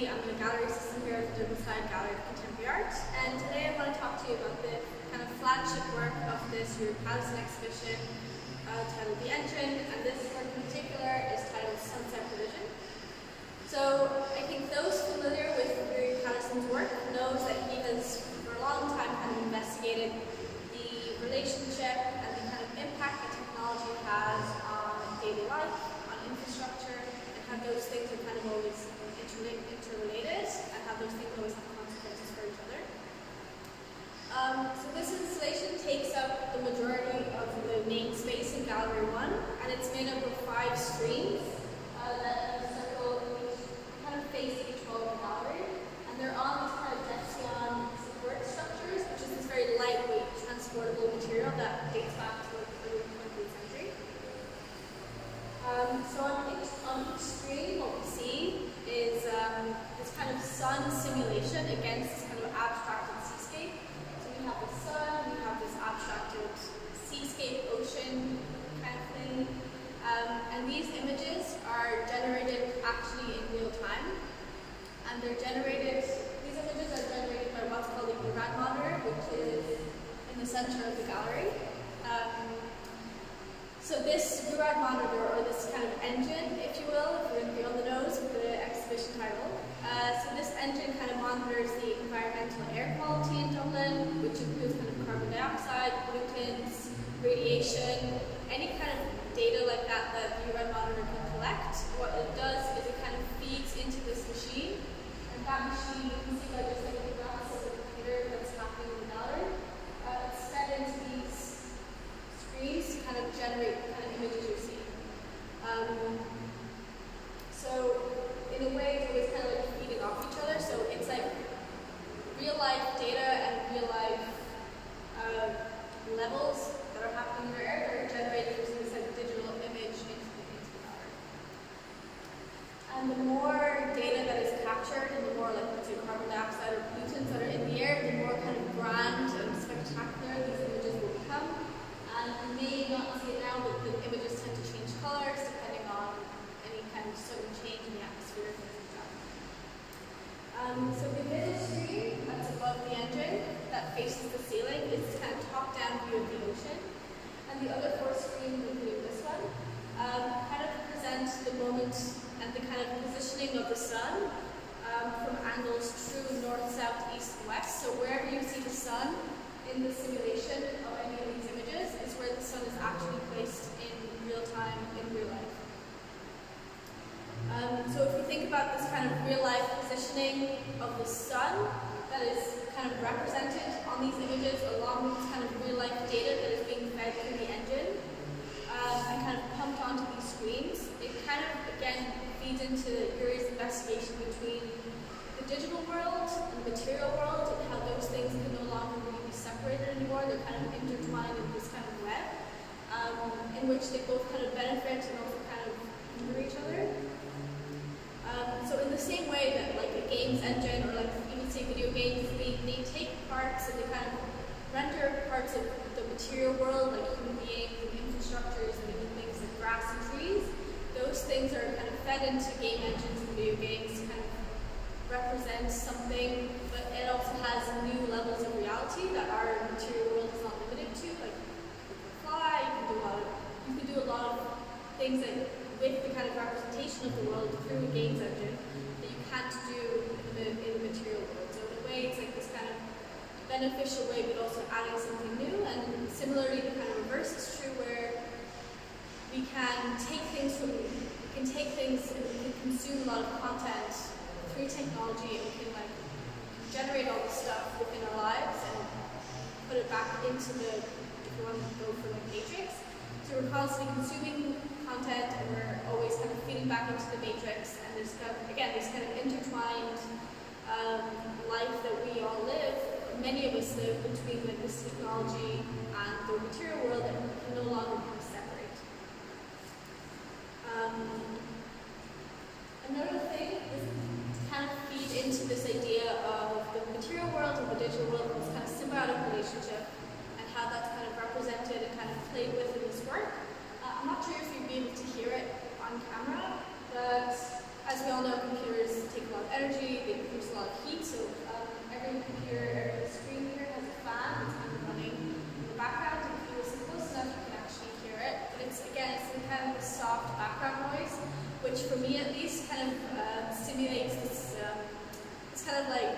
Lindsay. I'm the gallery assistant here at the Dublin Gallery of Contemporary Art, and today I want to talk to you about the kind of flagship work of this Ruaidhrí Pattison exhibition titled The Engine, and this work in particular is titled Sunset Collision. So I think those familiar with Ruaidhrí Pattison's work knows that he has for a long time kind of investigated the relationship and the kind of impact that technology has on daily life, on infrastructure, and how those things are kind of always interrelated, and how those things always have consequences for each other. So this installation takes up the majority of the main space in Gallery 1, and it's made up of 5 screens that circle kind of face each wall of the gallery, and they're on these kind of Dexion support structures, which is this very lightweight, transportable material that dates back to like the early 20th century. So on each screen, what we see is this kind of sun simulation against this kind of abstracted seascape. So we have the sun, we have this abstracted seascape, ocean kind of thing. And these images are generated actually in real time. And these images are generated by what's called a URAD monitor, which is in the center of the gallery. So this URAD monitor, or this kind of engine, if you will, if you're on the nose with the exhibition title. So this engine kind of monitors the environmental air quality in Dublin, which includes kind of carbon dioxide, pollutants, radiation, any kind of data like that that the URAD monitor can collect. What it does is it kind of feeds into this machine, and that machine, you can see by just like the graphics of the computer that's happening in the gallery, it's fed into these screens to kind of generate the kind of images you're seeing. So in a way, it's always kind of like feeding off each other. So it's like real life data and real life levels that are happening in your air that are generated using this like digital image into the gallery. And the more data that is captured, and the more like let's say carbon dioxide or pollutants that are in the air, the more kind of grand and spectacular these images will become. And you may not see it now, but the images tend to change colors depending on any kind of sudden change in the atmosphere, things like that. So the middle screen that's above the engine that faces the ceiling is this kind of top-down view of the ocean. And the other 4 screens, including this one, kind of present the moment and the kind of positioning of the sun from angles true north, south, east, and west. So wherever you see the sun in the simulation of any of these images is where the sun is actually placed in real time, in real life. So if you think about this kind of real life positioning of the sun that is kind of represented on these images along with this kind of real life data that is being fed through the engine and kind of pumped onto these screens, it kind of again feeds into Ruairdhrí's investigation between the digital world and the material world, and how those things can no longer really be separated anymore. They're kind of intertwined in this kind of web in which they both kind of benefit and also kind of hinder each other. So in the same way that like a games engine, or like you would say video games, they take parts and they kind of render parts of the material world, like human beings and infrastructures and even things like grass and trees. Those things are kind of fed into game engines and video games to kind of represent something, but it also has new levels of reality that our material world is not limited to. Like you can fly, you can do a lot of things that with the kind of representation of the world through a games engine that you can't do in the material world. So in a way, it's like this kind of beneficial way, but also adding something new. And similarly, the kind of reverse is true, where we can take things and we can consume a lot of content through technology, and we can like generate all this stuff within our lives and put it back into the, if you want to go for like matrix. So we're constantly consuming content, and we're always kind of feeding back into the matrix, and there's kind of, again, this kind of intertwined life that we all live, many of us live between like this technology and the material world that can no longer be separate. Another thing is to kind of feed into this idea of the material world and the digital world, this kind of symbiotic relationship, and how that's kind of represented and kind of played with in this work. I'm not sure if you'd be able to hear it on camera, but as we all know, computers take a lot of energy, they produce a lot of heat, so every computer, every screen here has a fan that's kind of running in the background, and if you listen close enough you can actually hear it. But it's, again, it's some kind of a soft background noise, which for me at least kind of stimulates this kind of like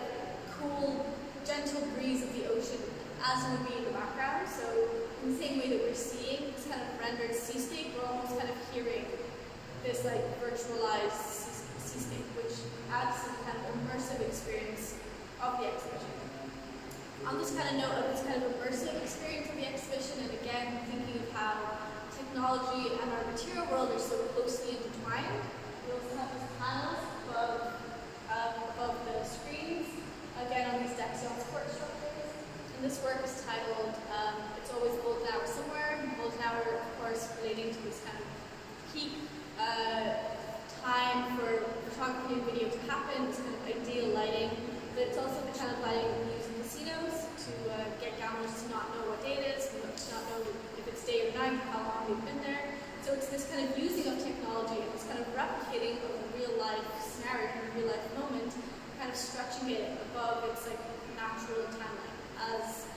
cool, gentle breeze of the ocean as it would be in the background. So in the same way that we're seeing this kind of rendered sea state, we're almost kind of hearing this like virtualized sea state, which adds some kind of immersive experience of the exhibition. On this kind of note of this kind of immersive experience of the exhibition, and again thinking of how technology and our material world are so closely intertwined, we also have these panels above the screens, again on these Dexion support structures. And this work is titled It's Always Golden Hour Somewhere. Golden hour, of course, relating to this kind of peak time for photography and video to happen, this kind of ideal lighting. But it's also the kind of lighting we use in casinos to get gamblers to not know what day it is, to not know if it's day or night, how long they've been there. So it's this kind of using of technology and this kind of replicating of a real life scenario, a real life moment, kind of stretching it above its like natural timeline. As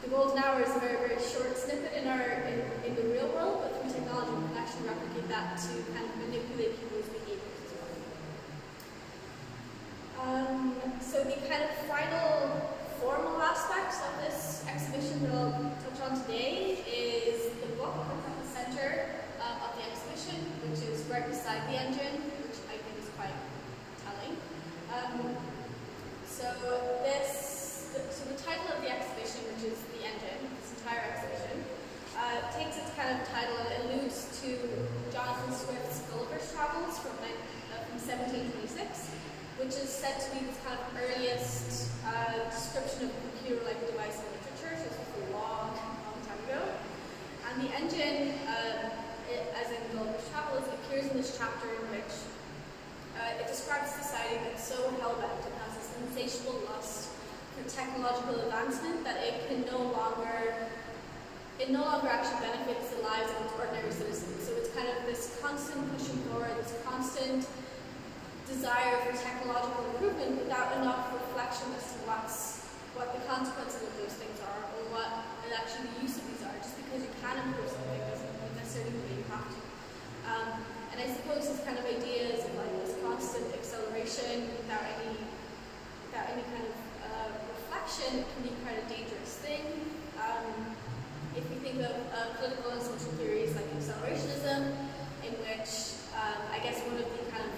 the golden hour is a very, very short snippet in the real world, but through technology we can actually replicate that to kind of manipulate people's behaviors as well. So the kind of final formal aspects of this exhibition that I'll touch on today is the book that's at the center of the exhibition, which is right beside the engine, which I think is quite telling. So the title of the exhibition, which is The Engine, this entire exhibition, takes its kind of title and alludes to Jonathan Swift's Gulliver's Travels from 1726, which is said to be this kind of earliest description of a computer-like device in literature. So this was a long, long time ago. And the engine, as in Gulliver's Travels, appears in this chapter in which it describes society that's so hell-bent and has this insatiable lust for technological advancement that it no longer actually benefits the lives of its ordinary citizens. So it's kind of this constant pushing forward, this constant desire for technological improvement without enough reflection as to what the consequences of those things are, or what actually the use of these are. Just because you can improve something doesn't necessarily mean you have to. And I suppose this kind of ideas of like this constant acceleration without any kind of reflection can be quite a dangerous thing. If we think of political and social theories like accelerationism, in which I guess one of the kind of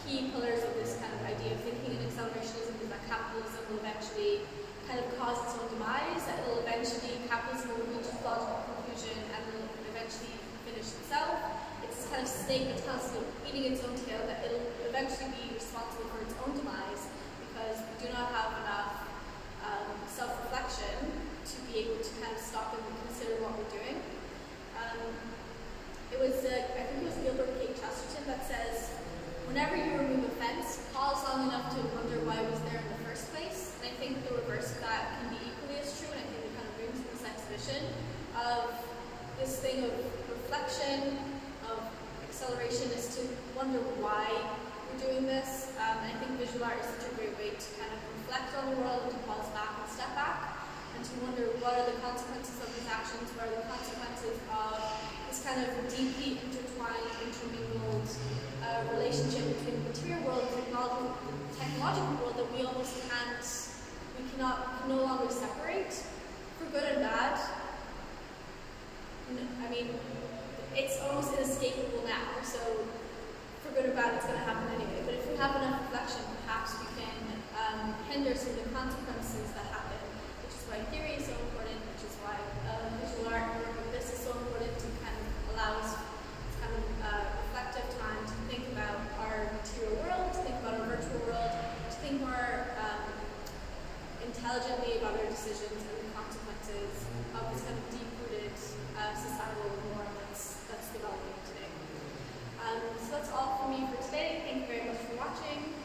key pillars of this kind of idea of thinking in accelerationism is that capitalism will eventually kind of cause its own demise, that it will eventually, capitalism will reach its logical conclusion and will eventually finish itself. It's this kind of snake that's constantly eating its own tail, that it will eventually be responsible for its own demise because we do not have enough self-reflection to be able to kind of stop and consider what we're doing. I think it was Gilbert K. Chesterton that says, whenever you remove a fence, pause long enough to wonder why it was there in the first place. And I think the reverse of that can be equally as true, and I think it kind of brings this exhibition of this thing of reflection, of acceleration, is to wonder why we're doing this. And I think visual art is such a great way to kind of reflect on the world and to pause back and step back, and to wonder what are the consequences of these actions, what are the consequences of this kind of deeply intertwined, intermingled relationship between the material world and the technological world that we can no longer separate, for good and bad. I mean, it's almost inescapable now, so for good or bad it's going to happen anyway. But if we have enough reflection, perhaps we can hinder some of the consequences that happen, which is why theory is so important, which is why visual art and work like this is so important to kind of allow us this kind of reflective time to think about our material world, to think about our virtual world, to think more intelligently about our decisions and the consequences of this kind of deep-rooted societal norm that's developing today. So that's all from me for today. Thank you very much for watching.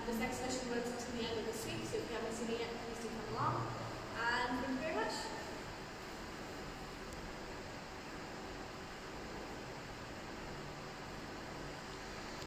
This exhibition